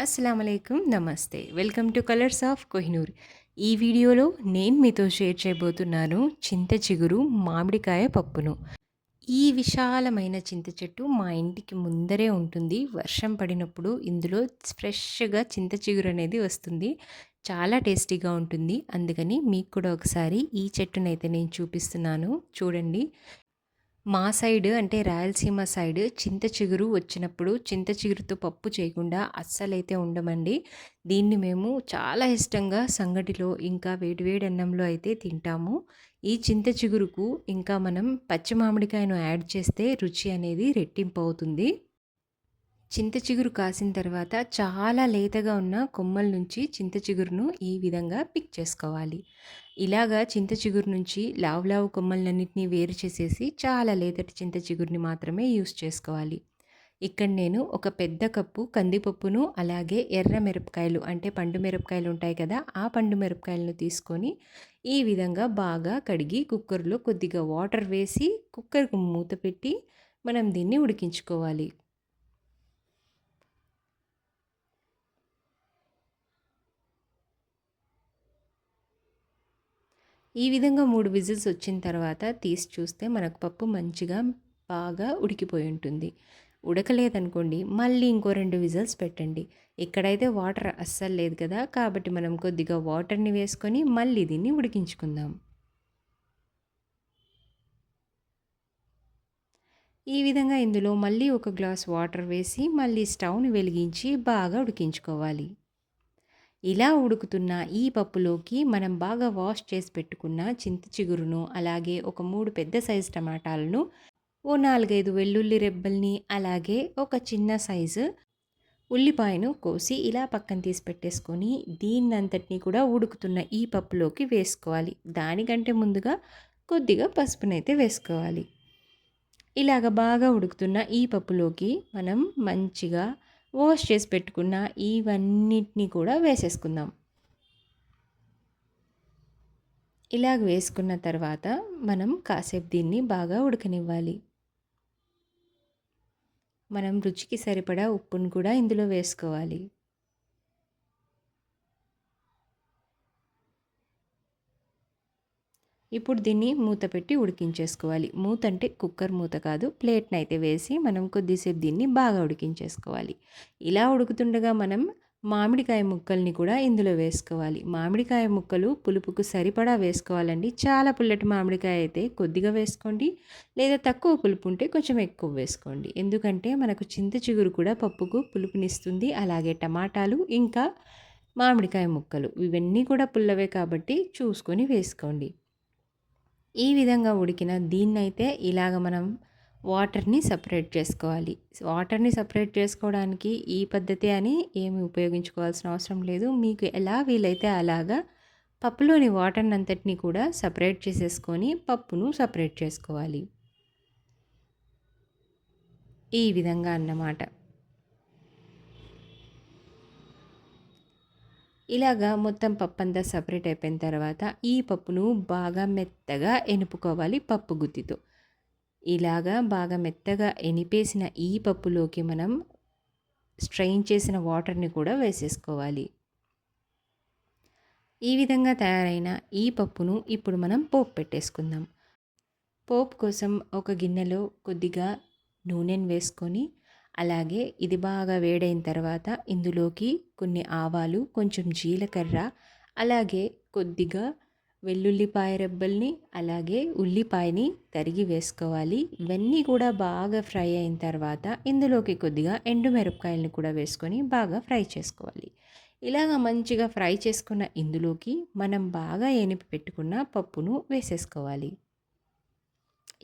అస్సలాముఅలైకుం నమస్తే welcome to colours of Kohinoor. ఈ వీడియోలో నేను మీతో షేర్ చేయబోతున్నాను చింత చిగురు మామిడికాయ పప్పును. ఈ విశాలమైన చింత చెట్టు మా ఇంటికి ముందరే ఉంటుంది. వర్షం పడినప్పుడు ఇందులో ఫ్రెష్గా చింత చిగురు అనేది వస్తుంది. చాలా టేస్టీగా ఉంటుంది. అందుకని మీకు కూడా ఒకసారి ఈ చెట్టునైతే నేను చూపిస్తున్నాను, చూడండి. మా సైడ్ అంటే రాయలసీమ సైడ్ చింత చిగురు వచ్చినప్పుడు చింత చిగురుతో పప్పు చేయకుండా అస్సలైతే ఉండమండి. దీన్ని మేము చాలా ఇష్టంగా సంగటిలో ఇంకా వేడివేడి అన్నంలో అయితే తింటాము. ఈ చింత చిగురుకు ఇంకా మనం పచ్చి మామిడికాయను యాడ్ చేస్తే రుచి అనేది రెట్టింపు అవుతుంది. చింత చిగురు కాసిన తర్వాత చాలా లేతగా ఉన్న కొమ్మల నుంచి చింత చిగురును ఈ విధంగా పిక్ చేసుకోవాలి. ఇలాగా చింత చిగురు నుంచి లావు లావు కొమ్మలన్నింటినీ వేరు చేసేసి చాలా లేతటి చింత చిగురుని మాత్రమే యూస్ చేసుకోవాలి. ఇక్కడ నేను ఒక పెద్ద కప్పు కందిపప్పును అలాగే ఎర్ర మిరపకాయలు అంటే పండు మిరపకాయలు ఉంటాయి కదా, ఆ పండు మిరపకాయలను తీసుకొని ఈ విధంగా బాగా కడిగి కుక్కర్లో కొద్దిగా వాటర్ వేసి కుక్కర్కు మూత పెట్టి మనం దీన్ని ఉడికించుకోవాలి. ఈ విధంగా 3 విజిల్స్ వచ్చిన తర్వాత తీసి చూస్తే మనకు పప్పు మంచిగా బాగా ఉడికిపోయి ఉంటుంది. ఉడకలేదనుకోండి మళ్ళీ ఇంకో 2 విజిల్స్ పెట్టండి. ఇక్కడైతే వాటర్ అస్సలు లేదు కదా, కాబట్టి మనం కొద్దిగా వాటర్ని వేసుకొని మళ్ళీ దీన్ని ఉడికించుకుందాం. ఈ విధంగా ఇందులో మళ్ళీ ఒక గ్లాస్ వాటర్ వేసి మళ్ళీ స్టవ్ని వెలిగించి బాగా ఉడికించుకోవాలి. ఇలా ఉడుకుతున్న ఈ పప్పులోకి మనం బాగా వాష్ చేసి పెట్టుకున్న చింత చిగురును అలాగే ఒక 3 పెద్ద సైజు టమాటాలను, ఓ 4-5 వెల్లుల్లి రెబ్బల్ని అలాగే ఒక చిన్న సైజు ఉల్లిపాయను కోసి ఇలా పక్కన తీసి పెట్టేసుకొని దీన్నంతటినీ కూడా ఉడుకుతున్న ఈ పప్పులోకి వేసుకోవాలి. దానికంటే ముందుగా కొద్దిగా పసుపునైతే వేసుకోవాలి. ఇలాగ బాగా ఉడుకుతున్న ఈ పప్పులోకి మనం మంచిగా వాష్ చేసి పెట్టుకున్న ఇవన్నిటిని కూడా వేసేసుకుందాం. ఇలాగ వేసుకున్న తర్వాత మనం కాసేపు దీన్ని బాగా ఉడకనివ్వాలి. మనం రుచికి సరిపడా ఉప్పును కూడా ఇందులో వేసుకోవాలి. ఇప్పుడు దీన్ని మూత పెట్టి ఉడికించేసుకోవాలి. మూత అంటే కుక్కర్ మూత కాదు, ప్లేట్ని అయితే వేసి మనం కొద్దిసేపు దీన్ని బాగా ఉడికించేసుకోవాలి. ఇలా ఉడుకుతుండగా మనం మామిడికాయ ముక్కల్ని కూడా ఇందులో వేసుకోవాలి. మామిడికాయ ముక్కలు పులుపుకు సరిపడా వేసుకోవాలండి. చాలా పుల్లటి మామిడికాయ అయితే కొద్దిగా వేసుకోండి, లేదా తక్కువ పులుపు ఉంటే కొంచెం ఎక్కువ వేసుకోండి. ఎందుకంటే మనకు చింత చిగురు కూడా పప్పుకు పులుపునిస్తుంది. అలాగే టమాటాలు ఇంకా మామిడికాయ ముక్కలు ఇవన్నీ కూడా పుల్లవే కాబట్టి చూసుకొని వేసుకోండి. ఈ విధంగా ఉడికిన దీన్నైతే ఇలాగ మనం వాటర్ని సపరేట్ చేసుకోవాలి. వాటర్ని సపరేట్ చేసుకోవడానికి ఈ పద్ధతి అని ఏమి ఉపయోగించుకోవాల్సిన అవసరం లేదు. మీకు ఎలా వీలైతే అలాగా పప్పులోని వాటర్ని అంతటిని కూడా సపరేట్ చేసేసుకొని పప్పును సపరేట్ చేసుకోవాలి. ఈ విధంగా అన్నమాట. ఇలాగా మొత్తం పప్పంతా సపరేట్ అయిపోయిన తర్వాత ఈ పప్పును బాగా మెత్తగా ఎనుపుకోవాలి పప్పు గుత్తితో. ఇలాగా బాగా మెత్తగా ఎనిపేసిన ఈ పప్పులోకి మనం స్ట్రెయిన్ చేసిన వాటర్ని కూడా వేసేసుకోవాలి. ఈ విధంగా తయారైన ఈ పప్పును ఇప్పుడు మనం పోపు పెట్టేసుకుందాం. పోపు కోసం ఒక గిన్నెలో కొద్దిగా నూనెను వేసుకొని అలాగే ఇది బాగా వేడైన తర్వాత ఇందులోకి కొన్ని ఆవాలు, కొంచెం జీలకర్ర, అలాగే కొద్దిగా వెల్లుల్లిపాయ రెబ్బల్ని అలాగే ఉల్లిపాయని తరిగి వేసుకోవాలి. ఇవన్నీ కూడా బాగా ఫ్రై అయిన తర్వాత ఇందులోకి కొద్దిగా ఎండుమిరపకాయలని కూడా వేసుకొని బాగా ఫ్రై చేసుకోవాలి. ఇలాగ మంచిగా ఫ్రై చేసుకున్న ఇందులోకి మనం బాగా ఎనిపి పెట్టుకున్న పప్పును వేసేసుకోవాలి.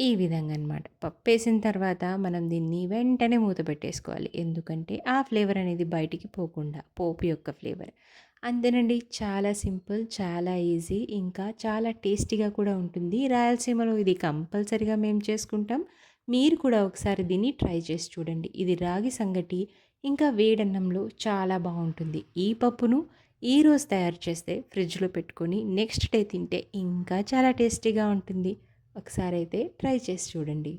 ఈ విధంగా అనమాట. పప్పు వేసిన తర్వాత మనం దీన్ని వెంటనే మూత పెట్టేసుకోవాలి. ఎందుకంటే ఆ ఫ్లేవర్ అనేది బయటికి పోకుండా, పోపు యొక్క ఫ్లేవర్. అంతేనండి, చాలా సింపుల్, చాలా ఈజీ, ఇంకా చాలా టేస్టీగా కూడా ఉంటుంది. రాయలసీమలో ఇది కంపల్సరీగా మేము చేసుకుంటాం. మీరు కూడా ఒకసారి దీన్ని ట్రై చేసి చూడండి. ఇది రాగి సంగటి ఇంకా వేడన్నంలో చాలా బాగుంటుంది. ఈ పప్పును ఈరోజు తయారు చేస్తే ఫ్రిడ్జ్లో పెట్టుకొని నెక్స్ట్ డే తింటే ఇంకా చాలా టేస్టీగా ఉంటుంది. ఒకసారి అయితే ట్రై చేసి చూడండి.